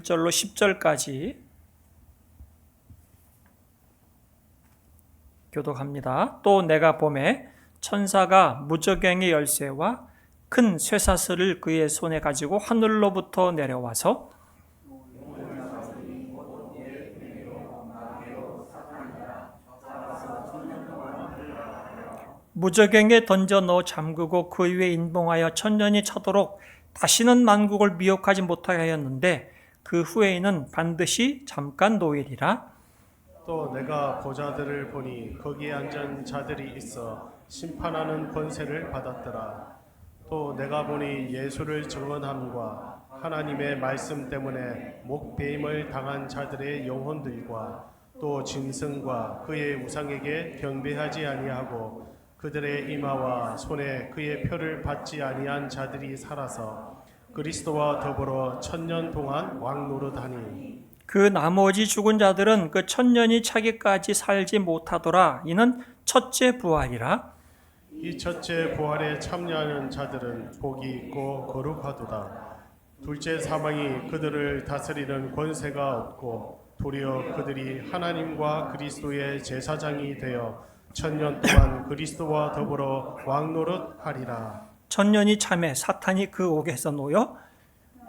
1절로 10절까지 교독합니다. 또 내가 보매 천사가 무저갱의 열쇠와 큰 쇠사슬을 그의 손에 가지고 하늘로부터 내려와서 무저갱에 던져 넣어 잠그고 그 위에 인봉하여 천년이 차도록 다시는 만국을 미혹하지 못하게 하였는데 그 후에는 반드시 잠깐 노일이라. 또 내가 보자들을 보니 거기에 앉은 자들이 있어 심판하는 권세를 받았더라. 또 내가 보니 예수를 증언함과 하나님의 말씀 때문에 목배임을 당한 자들의 영혼들과 또 짐승과 그의 우상에게 경배하지 아니하고 그들의 이마와 손에 그의 표를 받지 아니한 자들이 살아서 그리스도와 더불어 천년 동안 왕노릇하니 그 나머지 죽은 자들은 그 천년이 차기까지 살지 못하더라. 이는 첫째 부활이라. 이 첫째 부활에 참여하는 자들은 복이 있고 거룩하도다. 둘째 사망이 그들을 다스리는 권세가 없고 도리어 그들이 하나님과 그리스도의 제사장이 되어 천년 동안 그리스도와 더불어 왕노릇하리라. 천년이 참에 사탄이 그 옥에서 놓여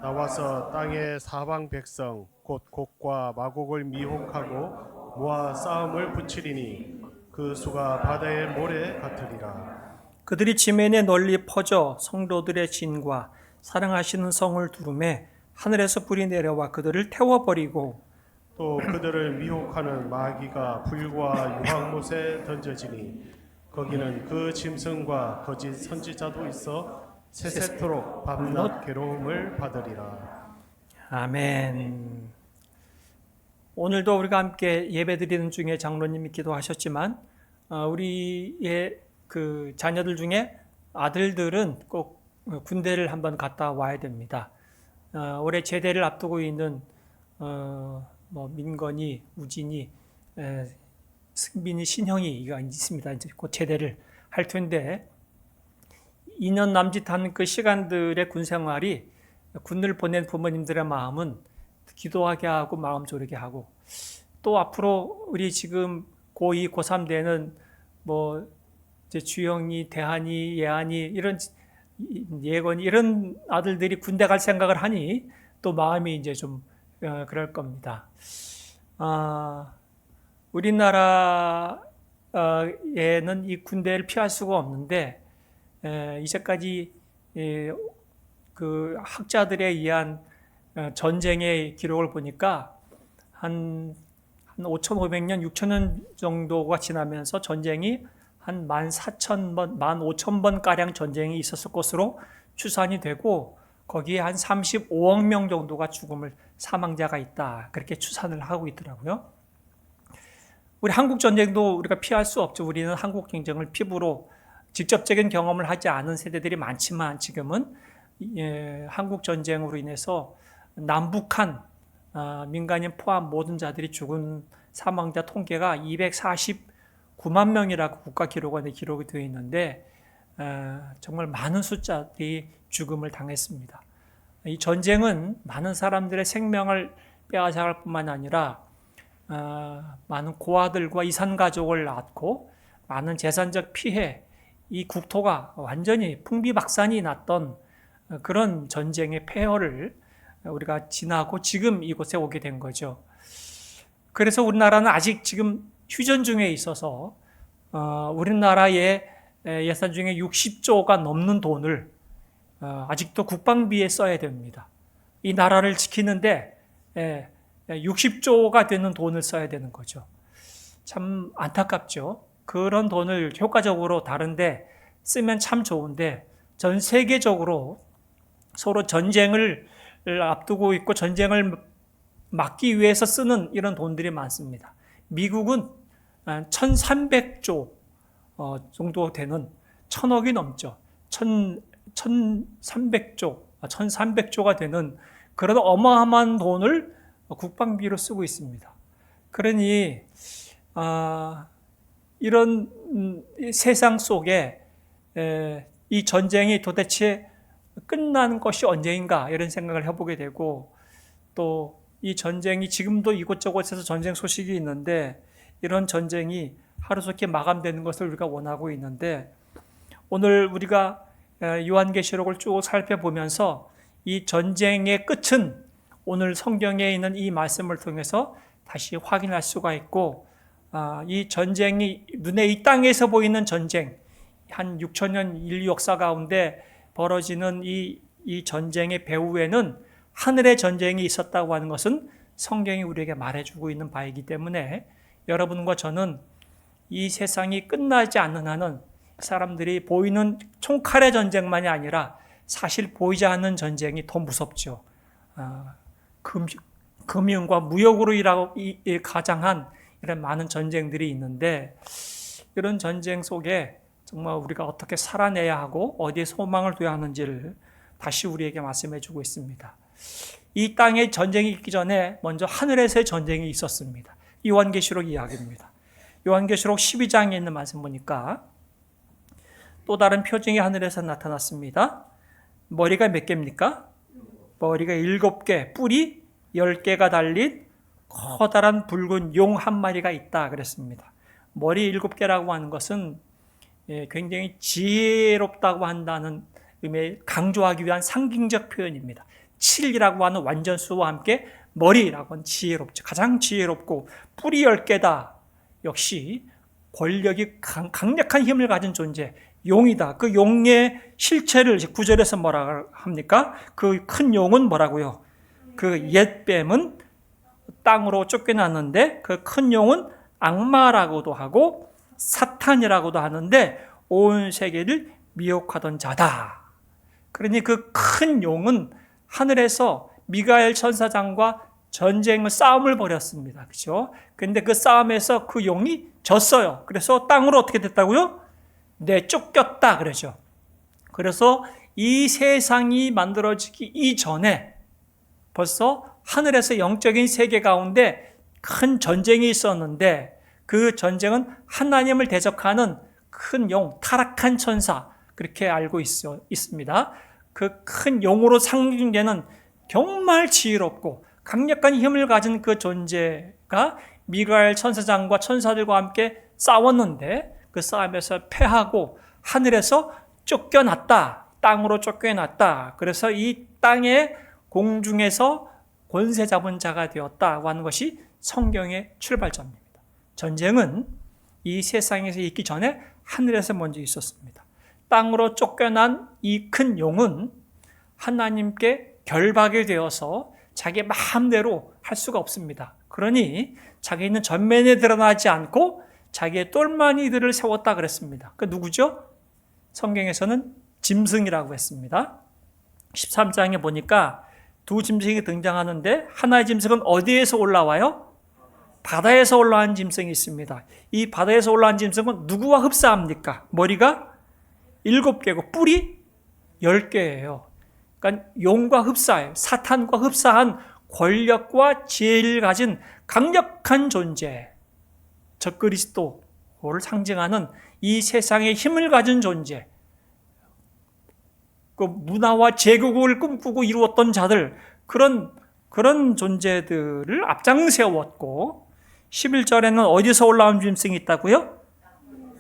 나와서 땅의 사방 백성 곧 곡과 마곡을 미혹하고 모아 싸움을 붙이리니 그 수가 바다의 모래 같으리라. 그들이 지면에 널리 퍼져 성도들의 진과 사랑하시는 성을 두르매 하늘에서 불이 내려와 그들을 태워버리고 또 그들을 미혹하는 마귀가 불과 유황못에 던져지니 거기는 그 짐승과 거짓 선지자도 있어 세세토록 밤낮 괴로움을 받으리라. 아멘. 오늘도 우리가 함께 예배드리는 중에 장로님이 기도하셨지만 우리의 그 자녀들 중에 아들들은 꼭 군대를 한번 갔다 와야 됩니다. 올해 제대를 앞두고 있는 민건이, 우진이, 승빈이, 신형이가 있습니다. 이제 곧 제대를 할 텐데 2년 남짓한 그 시간들의 군 생활이 군을 보낸 부모님들의 마음은 기도하게 하고 마음 졸이게 하고 또 앞으로 우리 지금 고2, 고3 되는 이제 주영이, 대한이, 예한이 이런 예건이 이런 아들들이 군대 갈 생각을 하니 또 마음이 이제 좀 그럴 겁니다. 우리나라에는 이 군대를 피할 수가 없는데 이제까지 그 학자들에 의한 전쟁의 기록을 보니까 한 5,500년, 6,000년 정도가 지나면서 전쟁이 한 14,000번, 15,000번 가량 전쟁이 있었을 것으로 추산이 되고 거기에 한 35억 명 정도가 사망자가 있다. 그렇게 추산을 하고 있더라고요. 우리 한국 전쟁도 우리가 피할 수 없죠. 우리는 한국 전쟁을 피부로 직접적인 경험을 하지 않은 세대들이 많지만 지금은 한국 전쟁으로 인해서 남북한 민간인 포함 모든 자들이 죽은 사망자 통계가 249만 명이라고 국가기록원에 기록이 되어 있는데 정말 많은 숫자들이 죽음을 당했습니다. 이 전쟁은 많은 사람들의 생명을 빼앗아갈 뿐만 아니라 많은 고아들과 이산가족을 낳고 많은 재산적 피해, 이 국토가 완전히 풍비박산이 났던 그런 전쟁의 폐허를 우리가 지나고 지금 이곳에 오게 된 거죠. 그래서 우리나라는 아직 지금 휴전 중에 있어서 우리나라의 예산 중에 60조가 넘는 돈을 아직도 국방비에 써야 됩니다. 이 나라를 지키는데 60조가 되는 돈을 써야 되는 거죠. 참 안타깝죠. 그런 돈을 효과적으로 다른데 쓰면 참 좋은데 전 세계적으로 서로 전쟁을 앞두고 있고 전쟁을 막기 위해서 쓰는 이런 돈들이 많습니다. 미국은 1,300조 정도 되는 1,000억이 넘죠. 1,300조가 되는 그런 어마어마한 돈을 국방비로 쓰고 있습니다. 그러니 이런 세상 속에 이 전쟁이 도대체 끝나는 것이 언제인가 이런 생각을 해보게 되고 또 이 전쟁이 지금도 이곳저곳에서 전쟁 소식이 있는데 이런 전쟁이 하루속히 마감되는 것을 우리가 원하고 있는데 오늘 우리가 요한계시록을 쭉 살펴보면서 이 전쟁의 끝은 오늘 성경에 있는 이 말씀을 통해서 다시 확인할 수가 있고 이 전쟁이 눈에 이 땅에서 보이는 전쟁 한 6천년 인류 역사 가운데 벌어지는 이 전쟁의 배후에는 하늘의 전쟁이 있었다고 하는 것은 성경이 우리에게 말해주고 있는 바이기 때문에 여러분과 저는 이 세상이 끝나지 않는 한은 사람들이 보이는 총칼의 전쟁만이 아니라 사실 보이지 않는 전쟁이 더 무섭죠. 금융과 무역으로 가장한 이런 많은 전쟁들이 있는데 이런 전쟁 속에 정말 우리가 어떻게 살아내야 하고 어디에 소망을 둬야 하는지를 다시 우리에게 말씀해 주고 있습니다. 이 땅에 전쟁이 있기 전에 먼저 하늘에서의 전쟁이 있었습니다. 요한계시록 이야기입니다. 요한계시록 12장에 있는 말씀 보니까 또 다른 표징이 하늘에서 나타났습니다. 머리가 몇 개입니까? 머리가 7개, 뿔이 10개가 달린 커다란 붉은 용 한 마리가 있다 그랬습니다. 머리 7개라고 하는 것은 굉장히 지혜롭다고 한다는 의미에 강조하기 위한 상징적 표현입니다. 7이라고 하는 완전수와 함께 머리라고 하는 지혜롭죠. 가장 지혜롭고 뿔이 10개다. 역시 권력이 강력한 힘을 가진 존재, 용이다. 그 용의 실체를 9절에서 뭐라 합니까? 그 큰 용은 뭐라고요? 그 옛 뱀은 땅으로 쫓겨났는데 그 큰 용은 악마라고도 하고 사탄이라고도 하는데 온 세계를 미혹하던 자다. 그러니 그 큰 용은 하늘에서 미가엘 천사장과 싸움을 벌였습니다. 그렇죠? 근데 그 싸움에서 그 용이 졌어요. 그래서 땅으로 어떻게 됐다고요? 쫓겼다 그러죠. 그래서 이 세상이 만들어지기 이전에 벌써 하늘에서 영적인 세계 가운데 큰 전쟁이 있었는데 그 전쟁은 하나님을 대적하는 큰 용, 타락한 천사 그렇게 알고 있습니다. 그 큰 용으로 상징되는 정말 지혜롭고 강력한 힘을 가진 그 존재가 미가엘 천사장과 천사들과 함께 싸웠는데 그 싸움에서 패하고 하늘에서 쫓겨났다. 땅으로 쫓겨났다. 그래서 이 땅의 공중에서 권세 잡은 자가 되었다고 하는 것이 성경의 출발점입니다. 전쟁은 이 세상에서 있기 전에 하늘에서 먼저 있었습니다. 땅으로 쫓겨난 이 큰 용은 하나님께 결박이 되어서 자기 마음대로 할 수가 없습니다. 그러니 자기는 전면에 드러나지 않고 자기의 똘마니들을 세웠다 그랬습니다. 그 누구죠? 성경에서는 짐승이라고 했습니다. 13장에 보니까 두 짐승이 등장하는데 하나의 짐승은 어디에서 올라와요? 바다에서 올라온 짐승이 있습니다. 이 바다에서 올라온 짐승은 누구와 흡사합니까? 머리가 7개고 뿔이 10개예요. 그러니까 용과 흡사해요. 사탄과 흡사한 권력과 지혜를 가진 강력한 존재, 적그리스도를 상징하는 이 세상의 힘을 가진 존재, 그 문화와 제국을 꿈꾸고 이루었던 자들, 그런 존재들을 앞장세웠고 11절에는 어디서 올라온 짐승이 있다고요?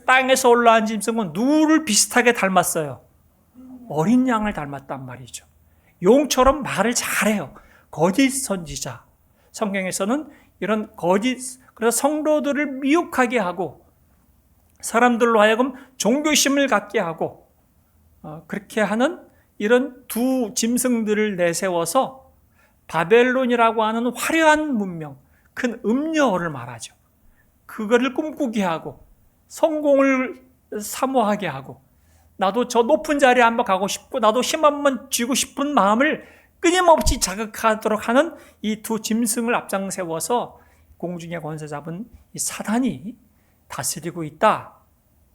땅에서 올라온 짐승은 누구를 비슷하게 닮았어요? 어린 양을 닮았단 말이죠. 용처럼 말을 잘해요. 거짓 선지자. 성경에서는 이런 그래서 성도들을 미혹하게 하고 사람들로 하여금 종교심을 갖게 하고 그렇게 하는 이런 두 짐승들을 내세워서 바벨론이라고 하는 화려한 문명, 큰 음녀를 말하죠. 그거를 꿈꾸게 하고 성공을 사모하게 하고 나도 저 높은 자리에 한번 가고 싶고 나도 힘 한번 쥐고 싶은 마음을 끊임없이 자극하도록 하는 이 두 짐승을 앞장세워서 공중의 권세 잡은 이 사단이 다스리고 있다.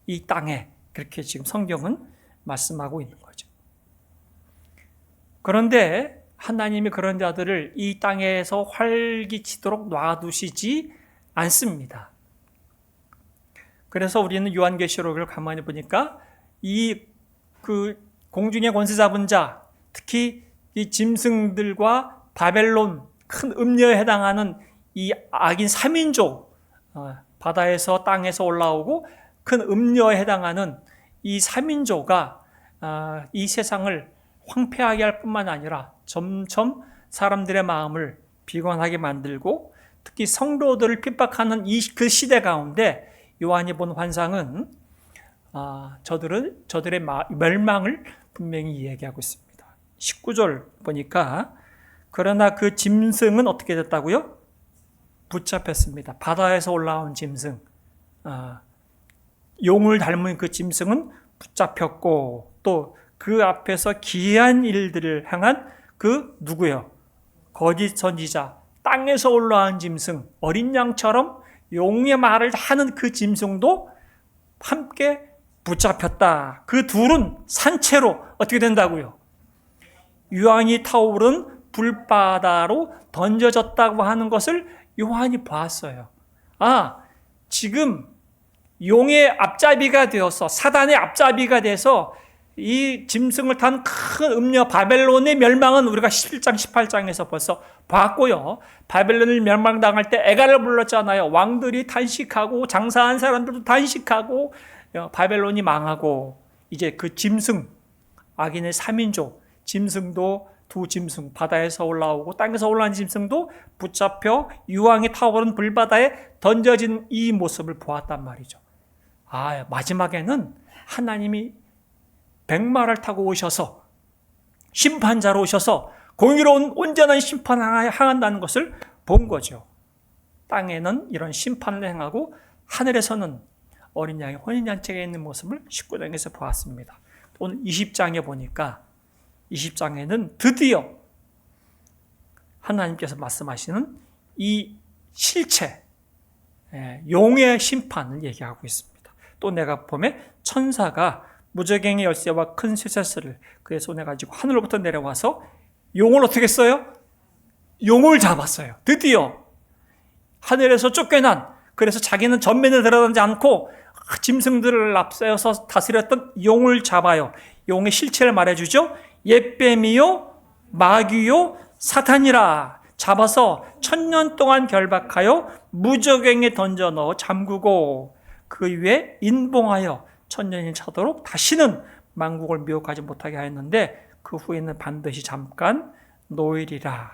이 땅에. 그렇게 지금 성경은 말씀하고 있는 거죠. 그런데 하나님이 그런 자들을 이 땅에서 활기치도록 놔두시지 않습니다. 그래서 우리는 요한계시록을 가만히 보니까 공중의 권세 잡은 자, 특히 이 짐승들과 바벨론, 큰 음녀에 해당하는 이 악인 3인조, 바다에서 땅에서 올라오고 큰 음녀에 해당하는 이 3인조가 이 세상을 황폐하게 할 뿐만 아니라 점점 사람들의 마음을 비관하게 만들고 특히 성도들을 핍박하는 그 시대 가운데 요한이 본 환상은 저들의 멸망을 분명히 얘기하고 있습니다. 19절 보니까 그러나 그 짐승은 어떻게 됐다고요? 붙잡혔습니다. 바다에서 올라온 짐승, 용을 닮은 그 짐승은 붙잡혔고 또 그 앞에서 기이한 일들을 향한 그 누구요? 거짓 선지자, 땅에서 올라온 짐승, 어린 양처럼 용의 말을 하는 그 짐승도 함께 붙잡혔다. 그 둘은 산채로 어떻게 된다고요? 유황이 타오른 불바다로 던져졌다고 하는 것을 요한이 봤어요. 지금 용의 앞잡이가 되어서 사단의 앞잡이가 돼서 이 짐승을 탄 큰 음녀 바벨론의 멸망은 우리가 11장 18장에서 벌써 봤고요. 바벨론을 멸망당할 때 애가를 불렀잖아요. 왕들이 단식하고 장사한 사람들도 단식하고 바벨론이 망하고 이제 그 짐승, 악인의 3인조 짐승도 두 짐승, 바다에서 올라오고 땅에서 올라온 짐승도 붙잡혀 유황이 타오르는 불바다에 던져진 이 모습을 보았단 말이죠. 마지막에는 하나님이 백마를 타고 오셔서 심판자로 오셔서 공의로운 온전한 심판을 향한다는 것을 본 거죠. 땅에는 이런 심판을 행하고 하늘에서는 어린 양의 혼인잔치가 있는 모습을 19장에서 보았습니다. 오늘 20장에 보니까 20장에는 드디어 하나님께서 말씀하시는 이 실체, 용의 심판을 얘기하고 있습니다. 또 내가 보면 천사가 무저갱의 열쇠와 큰 쇠사슬을 그의 손에 가지고 하늘로부터 내려와서 용을 어떻게 했어요? 용을 잡았어요. 드디어 하늘에서 쫓겨난, 그래서 자기는 전면에 들어가지 않고 짐승들을 앞세워서 다스렸던 용을 잡아요. 용의 실체를 말해주죠. 옛뱀이요 마귀요 사탄이라 잡아서 1000년 동안 결박하여 무저갱에 던져 넣어 잠그고 그 위에 인봉하여 1000년이 차도록 다시는 만국을 미혹하지 못하게 하였는데 그 후에는 반드시 잠깐 놓이리라.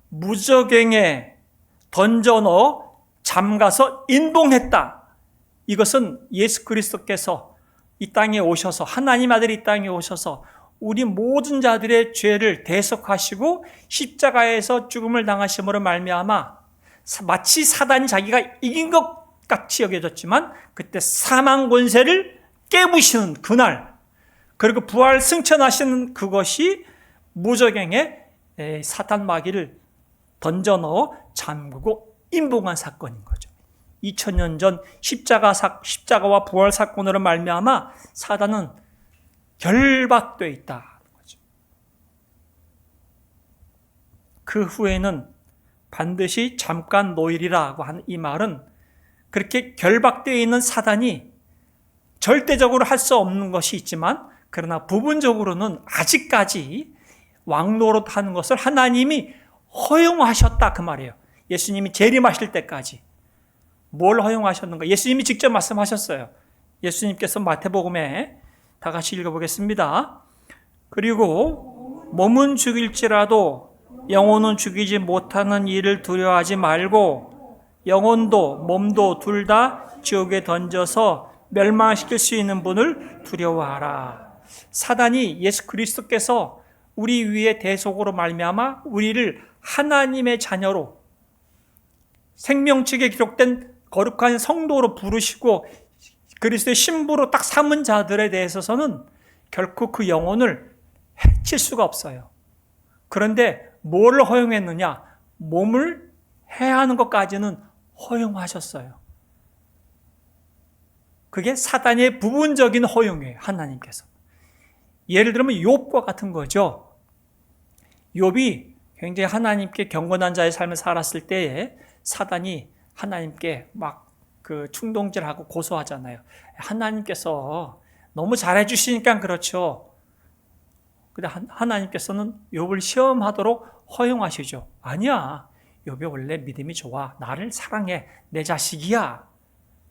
무저갱에 던져 넣어 잠가서 인봉했다. 이것은 예수 그리스도께서 이 땅에 오셔서, 하나님 아들이 이 땅에 오셔서 우리 모든 자들의 죄를 대속하시고 십자가에서 죽음을 당하심으로 말미암아 마치 사단이 자기가 이긴 것 같이 여겨졌지만 그때 사망 권세를 깨부시는 그날, 그리고 부활 승천하시는 그것이 무저갱에 사탄 마귀를 던져 넣어 잠그고 인봉한 사건인 거죠. 2000년 전 십자가와 부활 사건으로 말미암아 사단은 결박되어 있다는 거죠. 그 후에는 반드시 잠깐 놓이리라고 하는 이 말은 그렇게 결박되어 있는 사단이 절대적으로 할 수 없는 것이 있지만 그러나 부분적으로는 아직까지 왕노릇하는 것을 하나님이 허용하셨다 그 말이에요. 예수님이 재림하실 때까지. 뭘 허용하셨는가? 예수님이 직접 말씀하셨어요. 예수님께서 마태복음에 다 같이 읽어보겠습니다. 그리고 몸은 죽일지라도 영혼은 죽이지 못하는 일을 두려워하지 말고 영혼도 몸도 둘 다 지옥에 던져서 멸망시킬 수 있는 분을 두려워하라. 사단이 예수 그리스도께서 우리 위에 대속으로 말미암아 우리를 하나님의 자녀로 생명책에 기록된 거룩한 성도로 부르시고 그리스도의 신부로 딱 삼은 자들에 대해서는 결코 그 영혼을 해칠 수가 없어요. 그런데 뭘 허용했느냐? 몸을 해하는 것까지는 허용하셨어요. 그게 사단의 부분적인 허용이에요. 하나님께서. 예를 들면 욥과 같은 거죠. 욥이 굉장히 하나님께 경건한 자의 삶을 살았을 때에 사단이 하나님께 막 그 충동질하고 고소하잖아요. 하나님께서 너무 잘해 주시니까 그렇죠. 근데 하나님께서는 욥을 시험하도록 허용하시죠. 아니야. 욥이 원래 믿음이 좋아. 나를 사랑해. 내 자식이야.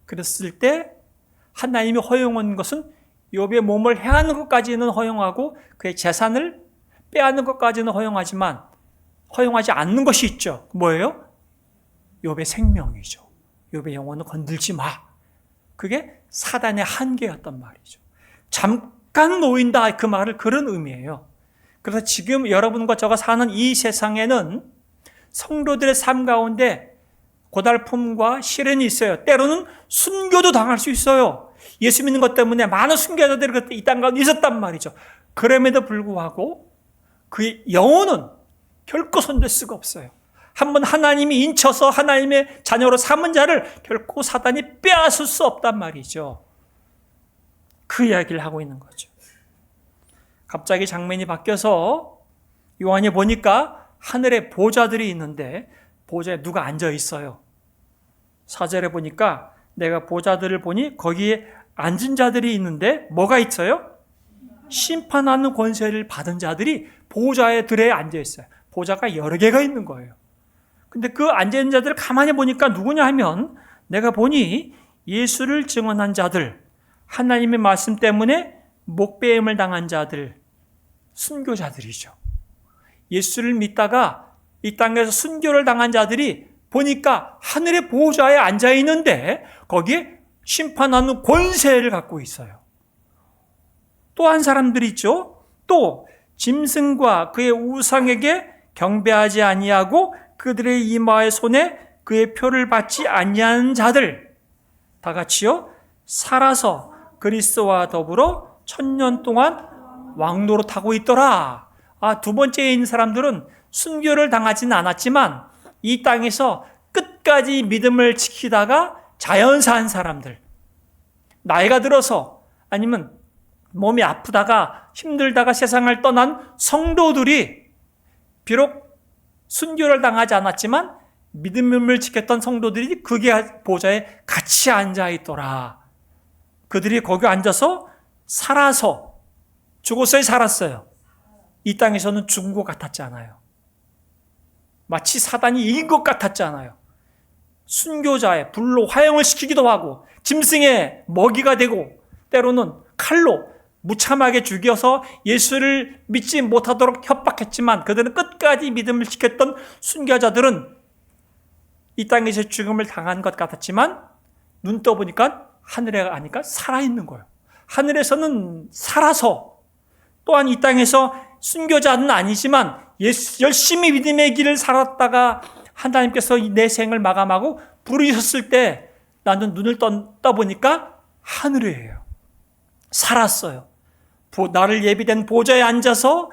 그랬을 때 하나님이 허용한 것은 욥의 몸을 해하는 것까지는 허용하고 그의 재산을 빼앗는 것까지는 허용하지만 허용하지 않는 것이 있죠. 뭐예요? 욥의 생명이죠. 욥의 영혼을 건들지 마. 그게 사단의 한계였단 말이죠. 잠깐 놓인다 그 말을 그런 의미예요. 그래서 지금 여러분과 저가 사는 이 세상에는 성도들의 삶 가운데 고달픔과 시련이 있어요. 때로는 순교도 당할 수 있어요. 예수 믿는 것 때문에 많은 순교자들이 그때 이 땅 가운데 있었단 말이죠. 그럼에도 불구하고 그의 영혼은 결코 손댈 수가 없어요. 한번 하나님이 인쳐서 하나님의 자녀로 삼은 자를 결코 사단이 빼앗을 수 없단 말이죠. 그 이야기를 하고 있는 거죠. 갑자기 장면이 바뀌어서 요한이 보니까 하늘에 보좌들이 있는데 보좌에 누가 앉아 있어요. 4절에 보니까 내가 보좌들을 보니 거기에 앉은 자들이 있는데 뭐가 있어요? 심판하는 권세를 받은 자들이 보좌에 들에 앉아 있어요. 보좌가 여러 개가 있는 거예요. 근데 그 앉아있는 자들을 가만히 보니까 누구냐 하면 내가 보니 예수를 증언한 자들, 하나님의 말씀 때문에 목배임을 당한 자들, 순교자들이죠. 예수를 믿다가 이 땅에서 순교를 당한 자들이 보니까 하늘의 보좌에 앉아있는데 거기에 심판하는 권세를 갖고 있어요. 또 한 사람들이 있죠. 또 짐승과 그의 우상에게 경배하지 아니하고 그들의 이마의 손에 그의 표를 받지 아니하는 자들 다 같이요 살아서 그리스도와 더불어 1000년 동안 왕노릇하고 있더라. 두 번째에 있는 사람들은 순교를 당하지는 않았지만 이 땅에서 끝까지 믿음을 지키다가 자연사한 사람들, 나이가 들어서 아니면 몸이 아프다가 힘들다가 세상을 떠난 성도들이 비록 순교를 당하지 않았지만 믿음을 지켰던 성도들이 그게 보좌에 같이 앉아있더라. 그들이 거기 앉아서 살아서 죽었어요, 살았어요? 이 땅에서는 죽은 것 같았잖아요. 마치 사단이 이긴 것 같았잖아요. 순교자의 불로 화형을 시키기도 하고 짐승의 먹이가 되고 때로는 칼로 무참하게 죽여서 예수를 믿지 못하도록 협박했지만 그들은 끝까지 믿음을 지켰던 순교자들은 이 땅에서 죽음을 당한 것 같았지만 눈 떠보니까 하늘에 가니까 살아있는 거예요. 하늘에서는 살아서 또한 이 땅에서 순교자는 아니지만 열심히 믿음의 길을 살았다가 하나님께서 내 생을 마감하고 부르셨을 때 나는 눈을 떠보니까 하늘이에요. 살았어요. 나를 예비된 보좌에 앉아서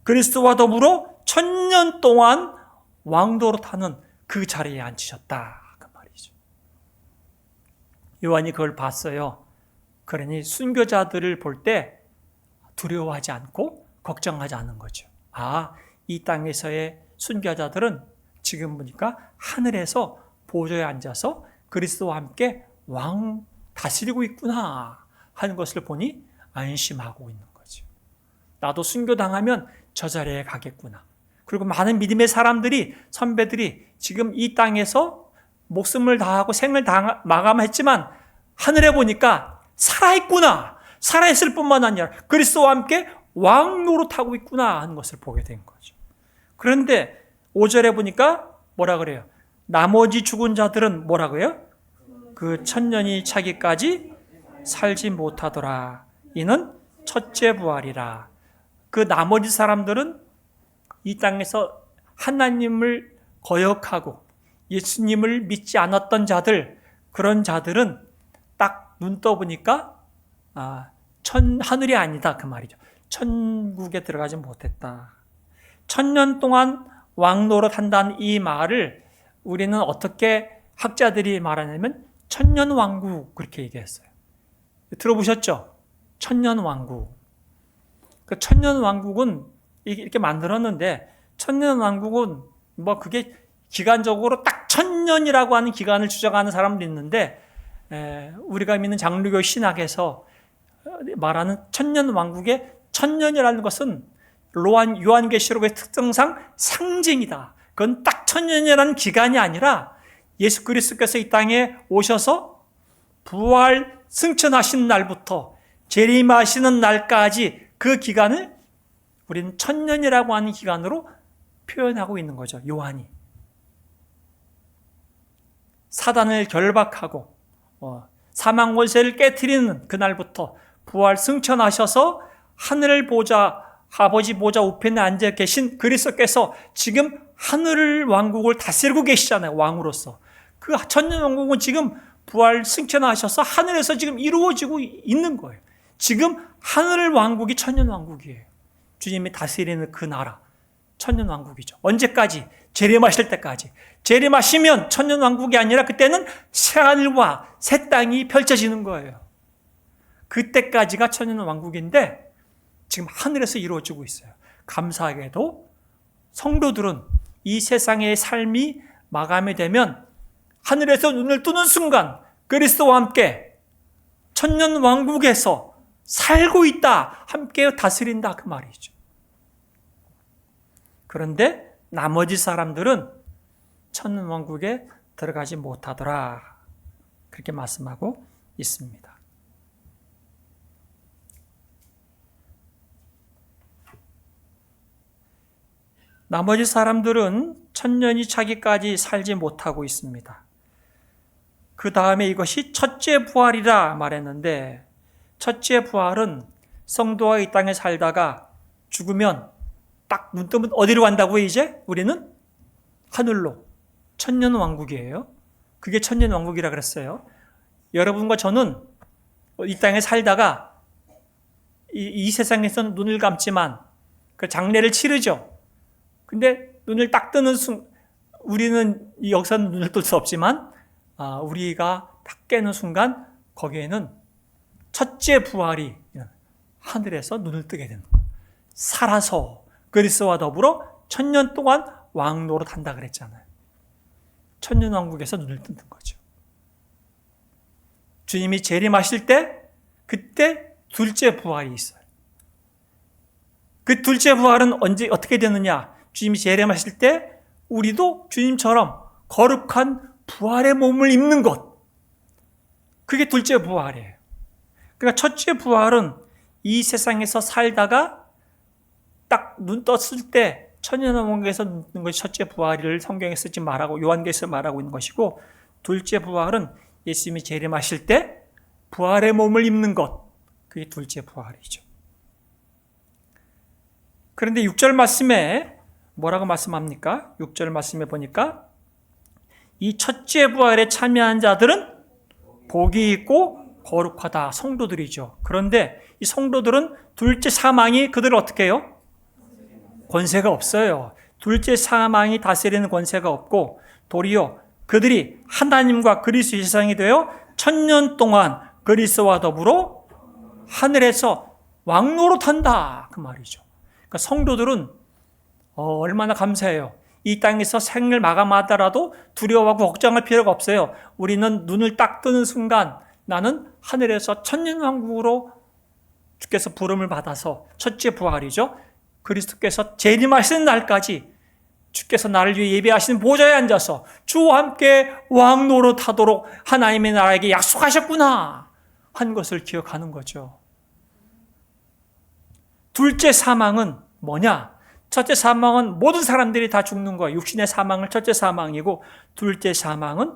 그리스도와 더불어 1000년 동안 왕노릇하는 그 자리에 앉으셨다. 그 말이죠. 요한이 그걸 봤어요. 그러니 순교자들을 볼 때 두려워하지 않고 걱정하지 않은 거죠. 이 땅에서의 순교자들은 지금 보니까 하늘에서 보좌에 앉아서 그리스도와 함께 왕 다스리고 있구나 하는 것을 보니 안심하고 있는 거죠. 나도 순교당하면 저 자리에 가겠구나. 그리고 많은 믿음의 사람들이, 선배들이 지금 이 땅에서 목숨을 다하고 생을 마감했지만 하늘에 보니까 살아있구나. 살아있을 뿐만 아니라 그리스도와 함께 왕 노릇하고 있구나 하는 것을 보게 된 거죠. 그런데 5절에 보니까 뭐라 그래요? 나머지 죽은 자들은 뭐라고요? 그 1000년이 차기까지 살지 못하더라. 이는 첫째 부활이라. 그 나머지 사람들은 이 땅에서 하나님을 거역하고 예수님을 믿지 않았던 자들, 그런 자들은 딱 눈 떠보니까 하늘이 아니다 그 말이죠. 천국에 들어가지 못했다. 1000년 동안 왕노릇 한다는 이 말을 우리는 어떻게 학자들이 말하냐면 천년왕국 그렇게 얘기했어요. 들어보셨죠? 천년왕국. 그 천년왕국은 이렇게 만들었는데 천년왕국은 그게 기간적으로 딱 1000년이라고 하는 기간을 주장하는 사람도 있는데 우리가 믿는 장로교 신학에서 말하는 천년왕국의 천년이라는 것은 요한계시록의 특성상 상징이다. 그건 딱 천년이라는 기간이 아니라 예수 그리스도께서 이 땅에 오셔서 부활 승천하신 날부터 재림하시는 날까지 그 기간을 우리는 천년이라고 하는 기간으로 표현하고 있는 거죠. 요한이. 사단을 결박하고 사망 권세를 깨트리는 그날부터 부활 승천하셔서 하늘 보좌, 아버지 보좌 우편에 앉아 계신 그리스도께서 지금 하늘 왕국을 다스리고 계시잖아요. 왕으로서. 그 천년 왕국은 지금 부활 승천하셔서 하늘에서 지금 이루어지고 있는 거예요. 지금 하늘 왕국이 천년 왕국이에요. 주님이 다스리는 그 나라, 천년 왕국이죠. 언제까지? 재림하실 때까지. 재림하시면 천년 왕국이 아니라 그때는 새하늘과 새 땅이 펼쳐지는 거예요. 그때까지가 천년 왕국인데 지금 하늘에서 이루어지고 있어요. 감사하게도 성도들은 이 세상의 삶이 마감이 되면 하늘에서 눈을 뜨는 순간 그리스도와 함께 천년 왕국에서 살고 있다. 함께 다스린다. 그 말이죠. 그런데 나머지 사람들은 천년 왕국에 들어가지 못하더라. 그렇게 말씀하고 있습니다. 나머지 사람들은 천년이 차기까지 살지 못하고 있습니다. 그 다음에 이것이 첫째 부활이라 말했는데 첫째 부활은 성도가 이 땅에 살다가 죽으면 딱 눈 뜨면 어디로 간다고요 이제? 우리는 하늘로. 천년 왕국이에요. 그게 천년 왕국이라 그랬어요. 여러분과 저는 이 땅에 살다가 이 세상에서는 눈을 감지만 그 장례를 치르죠. 근데 눈을 딱 뜨는 순간 우리는 여기서는 눈을 뜰 수 없지만 우리가 딱 깨는 순간 거기에는 첫째 부활이 하늘에서 눈을 뜨게 되는 거예요. 살아서 그리스도와 더불어 천년 동안 왕노릇 한다 그랬잖아요. 천년 왕국에서 눈을 뜨는 거죠. 주님이 재림하실 때 그때 둘째 부활이 있어요. 그 둘째 부활은 언제 어떻게 되느냐? 주님이 재림하실 때 우리도 주님처럼 거룩한 부활의 몸을 입는 것. 그게 둘째 부활이에요. 그러니까 첫째 부활은 이 세상에서 살다가 딱 눈 떴을 때 천년왕국에서 눈 것이 첫째 부활을 성경에 쓰지 말하고 요한계시에서 말하고 있는 것이고 둘째 부활은 예수님이 재림하실 때 부활의 몸을 입는 것. 그게 둘째 부활이죠. 그런데 6절 말씀에 뭐라고 말씀합니까? 6절 말씀에 보니까 이 첫째 부활에 참여한 자들은 복이 있고 거룩하다. 성도들이죠. 그런데 이 성도들은 둘째 사망이 그들을 어떻게 해요? 권세가 없어요. 둘째 사망이 다스리는 권세가 없고 도리어 그들이 하나님과 그리스도의 세상이 되어 천년 동안 그리스도와 더불어 하늘에서 왕노릇한다. 그 말이죠. 그러니까 성도들은 얼마나 감사해요. 이 땅에서 생을 마감하더라도 두려워하고 걱정할 필요가 없어요. 우리는 눈을 딱 뜨는 순간 나는 하늘에서 천년왕국으로 주께서 부름을 받아서 첫째 부활이죠. 그리스도께서 재림하시는 날까지 주께서 나를 위해 예배하시는 보좌에 앉아서 주와 함께 왕노릇하도록 하나님의 나라에게 약속하셨구나 한 것을 기억하는 거죠. 둘째 사망은 뭐냐? 첫째 사망은 모든 사람들이 다 죽는 거예요. 육신의 사망을 첫째 사망이고 둘째 사망은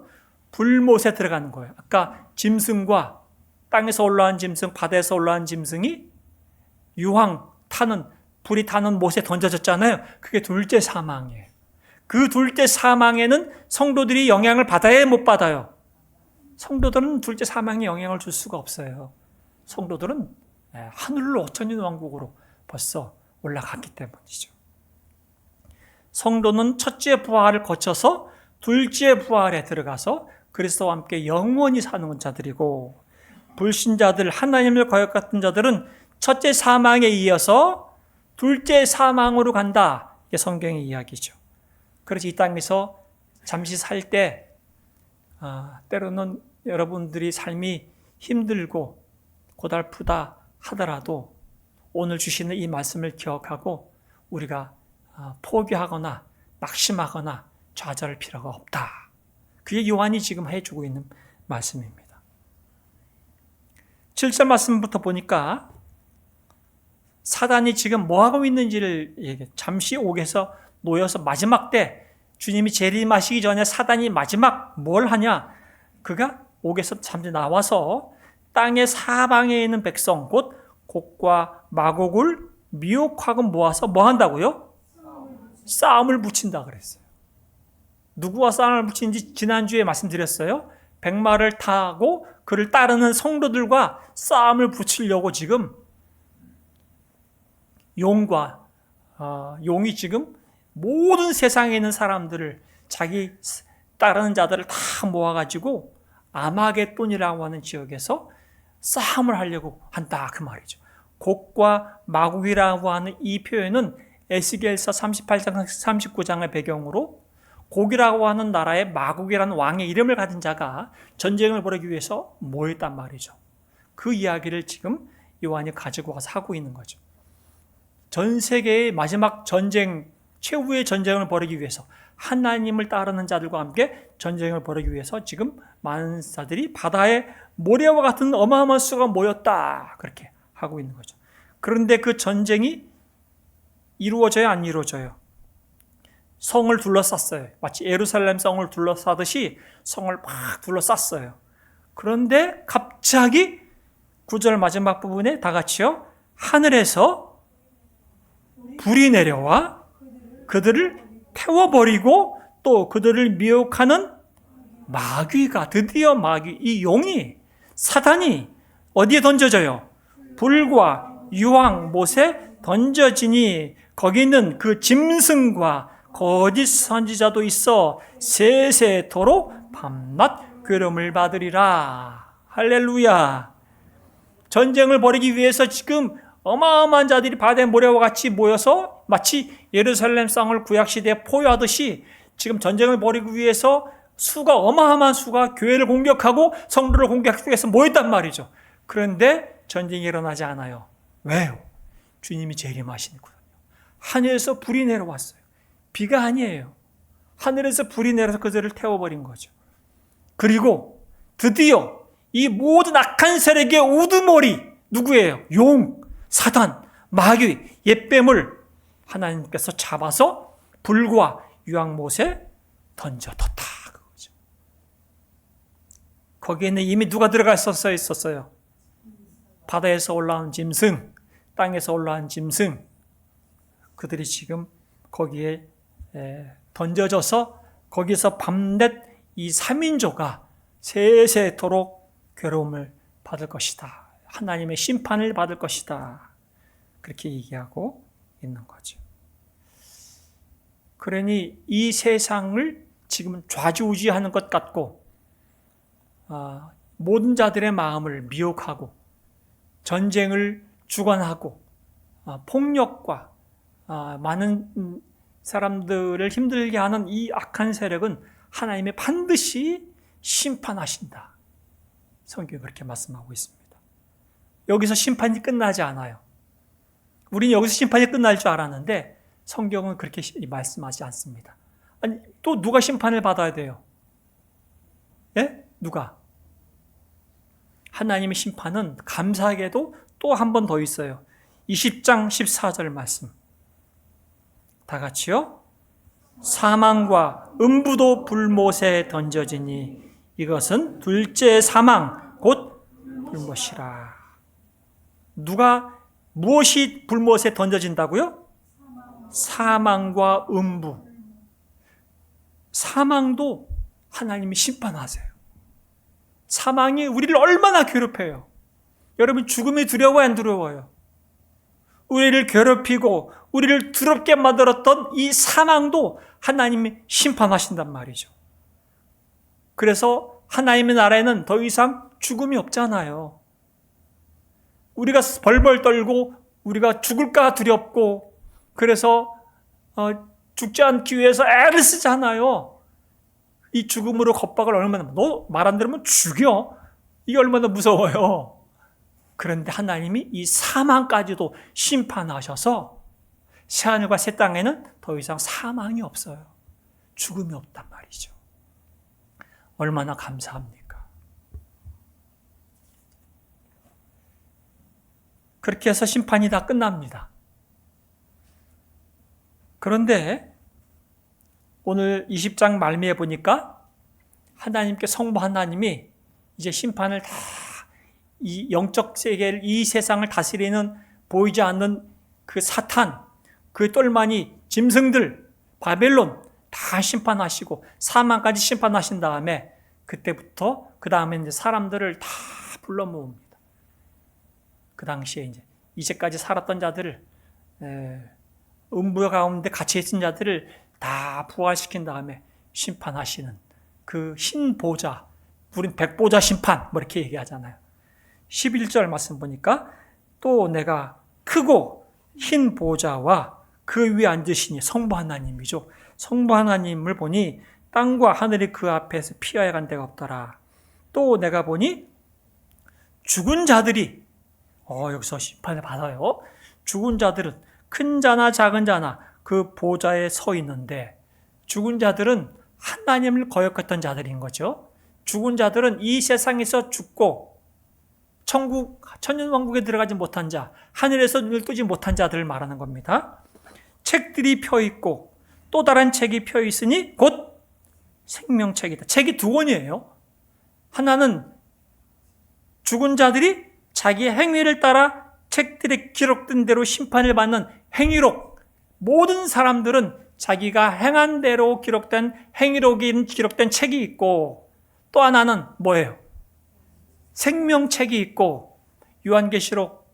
불못에 들어가는 거예요. 아까 짐승과 땅에서 올라온 짐승, 바다에서 올라온 짐승이 유황 타는 불이 타는 못에 던져졌잖아요. 그게 둘째 사망이에요. 그 둘째 사망에는 성도들이 영향을 받아야 못 받아요. 성도들은 둘째 사망에 영향을 줄 수가 없어요. 성도들은 하늘로 천년 왕국으로 벌써 올라갔기 때문이죠. 성도는 첫째 부활을 거쳐서 둘째 부활에 들어가서 그리스도와 함께 영원히 사는 자들이고 불신자들, 하나님을 거역같은 자들은 첫째 사망에 이어서 둘째 사망으로 간다. 이게 성경의 이야기죠. 그래서 이 땅에서 잠시 살 때 때로는 여러분들이 삶이 힘들고 고달프다 하더라도 오늘 주시는 이 말씀을 기억하고 우리가 포기하거나 낙심하거나 좌절할 필요가 없다. 그게 요한이 지금 해주고 있는 말씀입니다. 7절 말씀부터 보니까 사단이 지금 뭐하고 있는지를 잠시 옥에서 놓여서 마지막 때 주님이 재림하시기 전에 사단이 마지막 뭘 하냐? 그가 옥에서 잠시 나와서 땅의 사방에 있는 백성 곧 곡과 마곡을 미혹하고 모아서 뭐 한다고요? 싸움을 붙인다 그랬어요. 누구와 싸움을 붙이는지 지난주에 말씀드렸어요. 백마를 타고 그를 따르는 성도들과 싸움을 붙이려고 지금 용이 지금 모든 세상에 있는 사람들을 자기 따르는 자들을 다 모아가지고 아마겟돈이라고 하는 지역에서 싸움을 하려고 한다 그 말이죠. 곡과 마곡이라고 하는 이 표현은 에스겔서 38장 39장의 배경으로 곡이라고 하는 나라의 마곡이라는 왕의 이름을 가진 자가 전쟁을 벌이기 위해서 모였단 말이죠. 그 이야기를 지금 요한이 가지고 와서 하고 있는 거죠. 전 세계의 마지막 전쟁, 최후의 전쟁을 벌이기 위해서 하나님을 따르는 자들과 함께 전쟁을 벌이기 위해서 지금 많은 자들이 바다에 모래와 같은 어마어마한 수가 모였다 그렇게 하고 있는 거죠. 그런데 그 전쟁이 이루어져요, 안 이루어져요? 성을 둘러쌌어요. 마치 예루살렘 성을 둘러싸듯이 성을 막 둘러쌌어요. 그런데 갑자기 9절 마지막 부분에 다 같이요. 하늘에서 불이 내려와 그들을 태워버리고 또 그들을 미혹하는 마귀가, 드디어 마귀, 이 용이, 사단이 어디에 던져져요? 불과 유황 못에 던져지니 거기 있는 그 짐승과 거짓 선지자도 있어 세세토록 밤낮 괴로움을 받으리라. 할렐루야. 전쟁을 벌이기 위해서 지금 어마어마한 자들이 바다의 모래와 같이 모여서 마치 예루살렘 성을 구약시대에 포효하듯이 지금 전쟁을 벌이기 위해서 어마어마한 수가 교회를 공격하고 성도를 공격하기 위해서 모였단 말이죠. 그런데 전쟁이 일어나지 않아요. 왜요? 주님이 재림하시니거든요. 하늘에서 불이 내려왔어요. 비가 아니에요. 하늘에서 불이 내려서 그들을 태워버린 거죠. 그리고 드디어 이 모든 악한 세력의 우두머리 누구예요? 용, 사단, 마귀, 옛뱀을 하나님께서 잡아서 불과 유황못에 던져뒀다 그거죠. 거기에는 이미 누가 들어가 있었어요? 바다에서 올라온 짐승, 땅에서 올라온 짐승, 그들이 지금 거기에 던져져서 거기서 밤낮 이 3인조가 세세토록 괴로움을 받을 것이다. 하나님의 심판을 받을 것이다. 그렇게 얘기하고 있는 거죠. 그러니 이 세상을 지금 좌지우지하는 것 같고 모든 자들의 마음을 미혹하고 전쟁을 주관하고 폭력과 많은 사람들을 힘들게 하는 이 악한 세력은 하나님이 반드시 심판하신다. 성경이 그렇게 말씀하고 있습니다. 여기서 심판이 끝나지 않아요. 우리는 여기서 심판이 끝날 줄 알았는데 성경은 그렇게 말씀하지 않습니다. 아니, 또 누가 심판을 받아야 돼요? 예? 누가? 하나님의 심판은 감사하게도 또 한 번 더 있어요. 20장 14절 말씀. 다 같이요. 사망과 음부도 불못에 던져지니 이것은 둘째 사망 곧 불못이라. 무엇이 불못에 던져진다고요? 사망과 음부. 사망도 하나님이 심판하세요. 사망이 우리를 얼마나 괴롭혀요. 여러분 죽음이 두려워요, 안 두려워요? 우리를 괴롭히고 우리를 두렵게 만들었던 이 사망도 하나님이 심판하신단 말이죠. 그래서 하나님의 나라에는 더 이상 죽음이 없잖아요. 우리가 벌벌 떨고 우리가 죽을까 두렵고 그래서 죽지 않기 위해서 애를 쓰잖아요. 이 죽음으로 겁박을 얼마나, 너 말 안 들으면 죽여. 이게 얼마나 무서워요. 그런데 하나님이 이 사망까지도 심판하셔서 새하늘과 새 땅에는 더 이상 사망이 없어요. 죽음이 없단 말이죠. 얼마나 감사합니까? 그렇게 해서 심판이 다 끝납니다. 그런데 오늘 20장 말미에 보니까 하나님께 성부 하나님이 이제 심판을 다 이 영적 세계를, 이 세상을 다스리는 보이지 않는 그 사탄, 그 똘마니 짐승들, 바벨론 다 심판하시고 사망까지 심판하신 다음에 그때부터 그 다음에 이제 사람들을 다 불러 모읍니다. 그 당시에 이제까지 살았던 자들을 음부 가운데 갇혀 있은 자들을 다 부활시킨 다음에 심판하시는 그 흰 보좌, 우린 백보좌 심판 뭐 이렇게 얘기하잖아요. 11절 말씀 보니까 또 내가 크고 흰 보좌와 그 위에 앉으시니 성부 하나님이죠. 성부 하나님을 보니 땅과 하늘이 그 앞에서 피하여 간 데가 없더라. 또 내가 보니 죽은 자들이 여기서 심판을 받아요. 죽은 자들은 큰 자나 작은 자나 그 보좌에 서 있는데, 죽은 자들은 하나님을 거역했던 자들인 거죠. 죽은 자들은 이 세상에서 죽고 천국, 천년왕국에 들어가지 못한 자, 하늘에서 눈을 뜨지 못한 자들을 말하는 겁니다. 책들이 펴 있고 또 다른 책이 펴 있으니 곧 생명책이다. 책이 두 권이에요. 하나는 죽은 자들이 자기의 행위를 따라 책들에 기록된 대로 심판을 받는 행위록, 모든 사람들은 자기가 행한 대로 기록된 행위록이 기록된 책이 있고, 또 하나는 뭐예요? 생명책이 있고, 요한계시록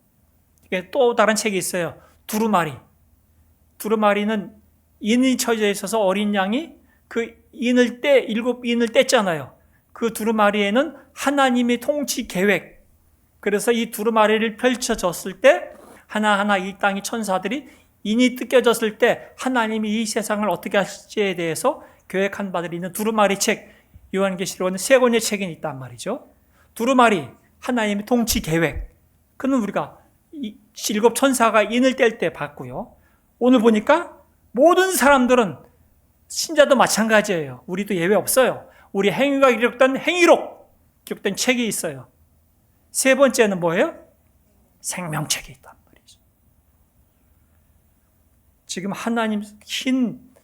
또 다른 책이 있어요. 두루마리. 두루마리는 인이 쳐져 있어서 어린 양이 그 일곱 인을 뗐잖아요. 그 두루마리에는 하나님의 통치 계획, 그래서 이 두루마리를 펼쳐졌을 때 하나하나 이 땅의 천사들이 인이 뜯겨졌을 때 하나님이 이 세상을 어떻게 하실지에 대해서 계획한 바들이 있는 두루마리 책, 요한계시록은 세 권의 책이 있단 말이죠. 두루마리, 하나님의 통치 계획, 그는 우리가 일곱 천사가 인을 뗄 때 봤고요. 오늘 보니까 모든 사람들은, 신자도 마찬가지예요. 우리도 예외 없어요. 우리 행위가 기록된 행위록, 기록된 책이 있어요. 세 번째는 뭐예요? 생명책이 있단 말이죠. 지금 하나님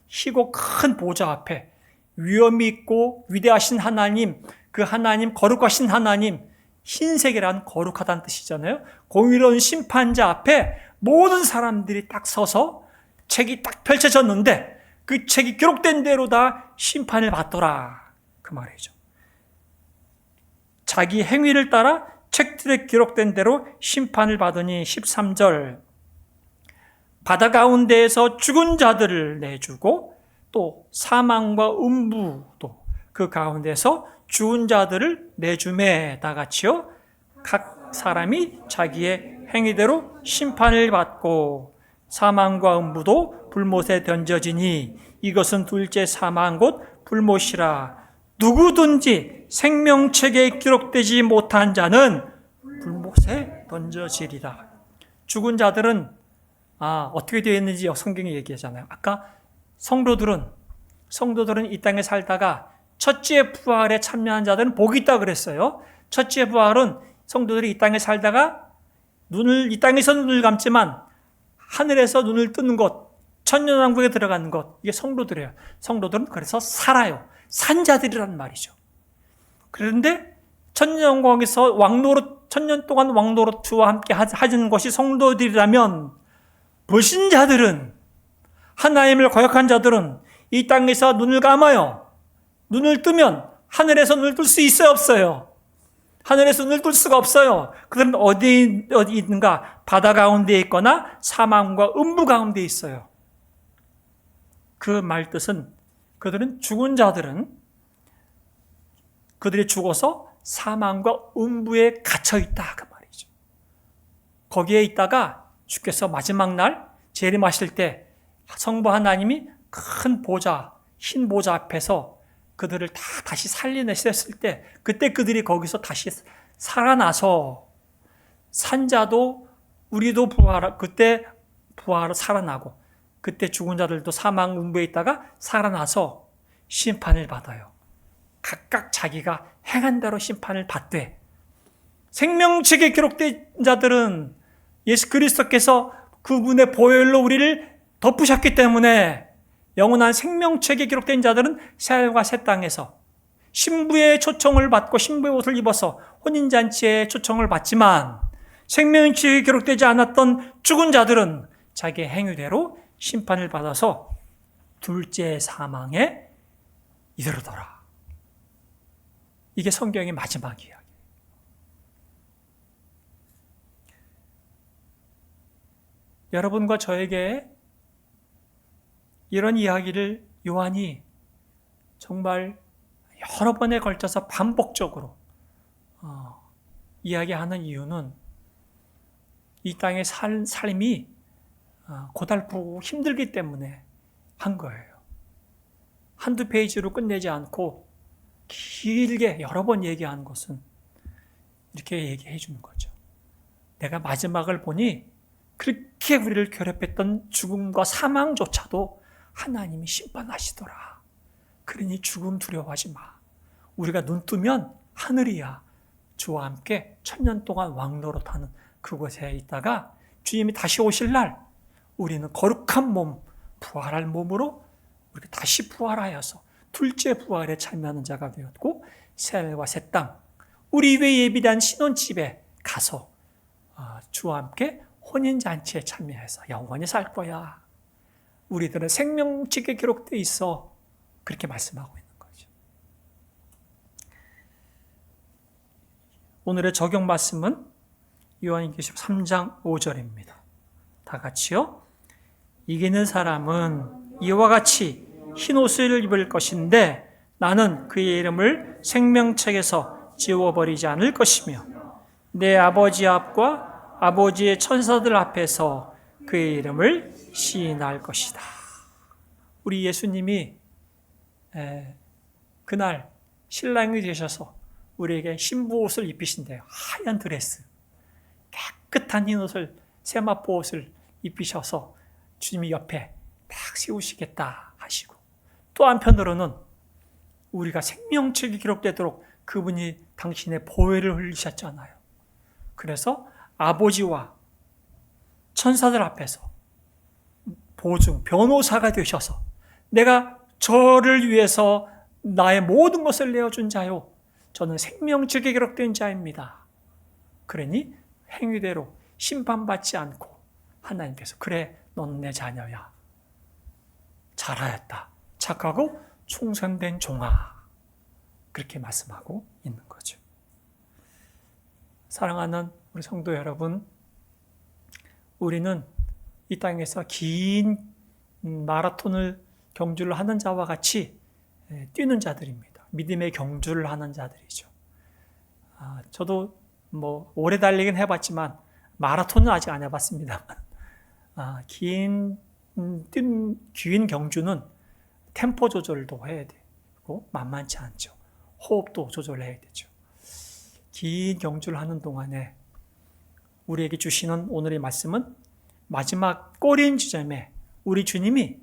희고 큰 보좌 앞에 위엄이 있고 위대하신 하나님, 그 하나님, 거룩하신 하나님, 흰색이란 거룩하다는 뜻이잖아요. 공의로운 심판자 앞에 모든 사람들이 딱 서서 책이 딱 펼쳐졌는데 그 책이 기록된 대로 다 심판을 받더라, 그 말이죠. 자기 행위를 따라 책들에 기록된 대로 심판을 받으니 13절, 바다 가운데에서 죽은 자들을 내주고 또 사망과 음부도 그 가운데서 죽은 자들을 내주매 다 같이요, 각 사람이 자기의 행위대로 심판을 받고 사망과 음부도 불못에 던져지니 이것은 둘째 사망 곧 불못이라. 누구든지 생명책에 기록되지 못한 자는 불못에 던져지리라. 죽은 자들은 어떻게 되어 있는지 성경이 얘기하잖아요. 아까 성도들은 이 땅에 살다가 첫째 부활에 참여한 자들은 복이 있다 그랬어요. 첫째 부활은 성도들이 이 땅에 살다가 이 땅에서 눈을 감지만 하늘에서 눈을 뜨는 것, 천년왕국에 들어가는 것, 이게 성도들이에요. 성도들은 그래서 살아요. 산 자들이란 말이죠. 그런데 천년왕국에서 천년 동안 왕노릇 주와 함께 하는 것이 성도들이라면, 불신자들은, 하나님을 거역한 자들은 이 땅에서 눈을 감아요. 눈을 뜨면 하늘에서 눈을 뜰 수 있어요, 없어요? 하늘에서 눈을 뜰 수가 없어요. 그들은 어디 있는가? 바다 가운데 있거나 사망과 음부 가운데 있어요. 그 말 뜻은, 그들은 죽은 자들은 그들이 죽어서 사망과 음부에 갇혀 있다, 그 말이죠. 거기에 있다가 주께서 마지막 날 재림하실 때 성부 하나님이 큰 보좌, 흰 보좌 앞에서 그들을 다 다시 살려냈을 때, 그때 그들이 거기서 다시 살아나서 산자도 우리도 그때 부활을 살아나고 그때 죽은 자들도 사망 음부에 있다가 살아나서 심판을 받아요. 각각 자기가 행한 대로 심판을 받되, 생명책에 기록된 자들은 예수 그리스도께서 그분의 보혈로 우리를 덮으셨기 때문에 영원한 생명책에 기록된 자들은 새하늘과 새 땅에서 신부의 초청을 받고 신부의 옷을 입어서 혼인잔치의 초청을 받지만, 생명책에 기록되지 않았던 죽은 자들은 자기의 행위대로 심판을 받아서 둘째 사망에 이르르더라. 이게 성경의 마지막 이야기. 여러분과 저에게 이런 이야기를 요한이 정말 여러 번에 걸쳐서 반복적으로 이야기하는 이유는 이 땅의 삶이 고달프고 힘들기 때문에 한 거예요. 한두 페이지로 끝내지 않고 길게 여러 번 얘기하는 것은 이렇게 얘기해 주는 거죠. 내가 마지막을 보니 그렇게 우리를 괴롭혔던 죽음과 사망조차도 하나님이 심판하시더라. 그러니 죽음 두려워하지 마. 우리가 눈 뜨면 하늘이야. 주와 함께 1000년 동안 왕노릇하는 그곳에 있다가 주님이 다시 오실 날 우리는 거룩한 몸, 부활할 몸으로 우리가 다시 부활하여서 둘째 부활에 참여하는 자가 되었고, 새하늘과 새 땅, 우리 위에 예비된 신혼집에 가서 주와 함께 혼인잔치에 참여해서 영원히 살 거야. 우리들은 생명책에 기록되어 있어. 그렇게 말씀하고 있는 거죠. 오늘의 적용 말씀은 요한계시록 3장 5절입니다. 다 같이요. 이기는 사람은 이와 같이 흰 옷을 입을 것인데 나는 그의 이름을 생명책에서 지워버리지 않을 것이며 내 아버지 앞과 아버지의 천사들 앞에서 그의 이름을 시인할 것이다. 우리 예수님이 그날 신랑이 되셔서 우리에게 신부 옷을 입히신대요. 하얀 드레스, 깨끗한 흰 옷을, 세마포 옷을 입히셔서 주님이 옆에 딱 세우시겠다 하시고, 또 한편으로는 우리가 생명책에 기록되도록 그분이 당신의 보혈을 흘리셨잖아요. 그래서 아버지와 천사들 앞에서 보증, 변호사가 되셔서 내가 저를 위해서 나의 모든 것을 내어준 자요. 저는 생명책에 기록된 자입니다. 그러니 행위대로 심판받지 않고 하나님께서 그래, 넌 내 자녀야. 잘하였다. 착하고 충성된 종아. 그렇게 말씀하고 있는 거죠. 사랑하는 우리 성도 여러분, 우리는 이 땅에서 긴 마라톤을 경주를 하는 자와 같이 뛰는 자들입니다. 믿음의 경주를 하는 자들이죠. 저도 오래 달리긴 해봤지만 마라톤은 아직 안 해봤습니다. 긴 경주는 템포 조절도 해야 되고 만만치 않죠. 호흡도 조절해야 되죠. 긴 경주를 하는 동안에 우리에게 주시는 오늘의 말씀은 마지막 꼬린 지점에 우리 주님이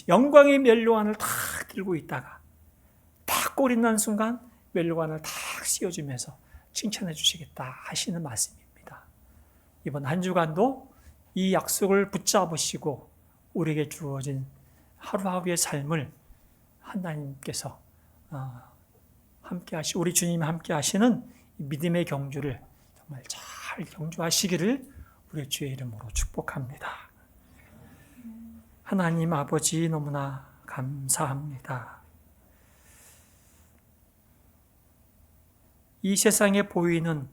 영광의 멸류관을 탁 들고 있다가 탁 꼬리 난 순간 멸류관을 탁 씌워주면서 칭찬해 주시겠다 하시는 말씀입니다. 이번 한 주간도 이 약속을 붙잡으시고 우리에게 주어진 하루하루의 삶을 하나님께서 함께 하시, 우리 주님이 함께 하시는 믿음의 경주를 정말 잘 경주하시기를 우리 주의 이름으로 축복합니다. 하나님 아버지 너무나 감사합니다. 이 세상에 보이는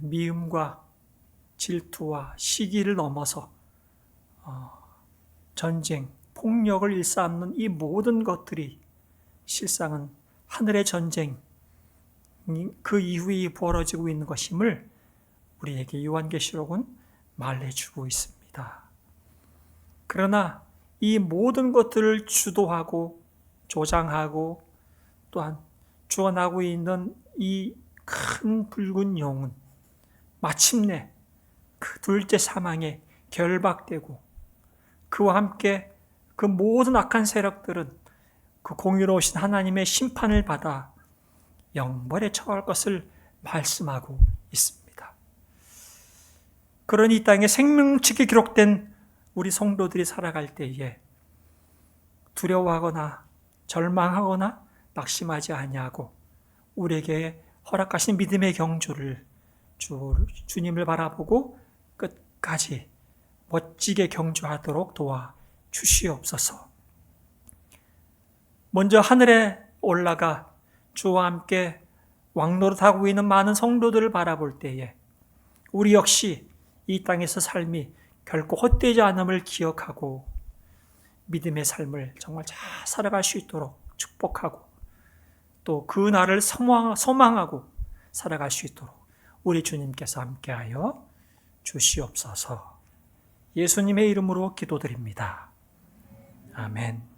미움과 질투와 시기를 넘어서 전쟁, 폭력을 일삼는 이 모든 것들이 실상은 하늘의 전쟁, 그 이후에 벌어지고 있는 것임을 우리에게 요한계시록은 말해주고 있습니다. 그러나 이 모든 것들을 주도하고 조장하고 또한 주관하고 있는 이 큰 붉은 영은 마침내 그 둘째 사망에 결박되고 그와 함께 그 모든 악한 세력들은 그 공의로우신 하나님의 심판을 받아 영벌에 처할 것을 말씀하고 있습니다. 그러니 이 땅에 생명책이 기록된 우리 성도들이 살아갈 때에 두려워하거나 절망하거나 낙심하지 아니하고 우리에게 허락하신 믿음의 경주를 주님을 바라보고 끝까지 멋지게 경주하도록 도와 주시옵소서. 먼저 하늘에 올라가 주와 함께 왕노릇하고 있는 많은 성도들을 바라볼 때에 우리 역시 이 땅에서 삶이 결코 헛되지 않음을 기억하고 믿음의 삶을 정말 잘 살아갈 수 있도록 축복하고 또 그 날을 소망하고 살아갈 수 있도록 우리 주님께서 함께하여 주시옵소서. 예수님의 이름으로 기도드립니다. 아멘.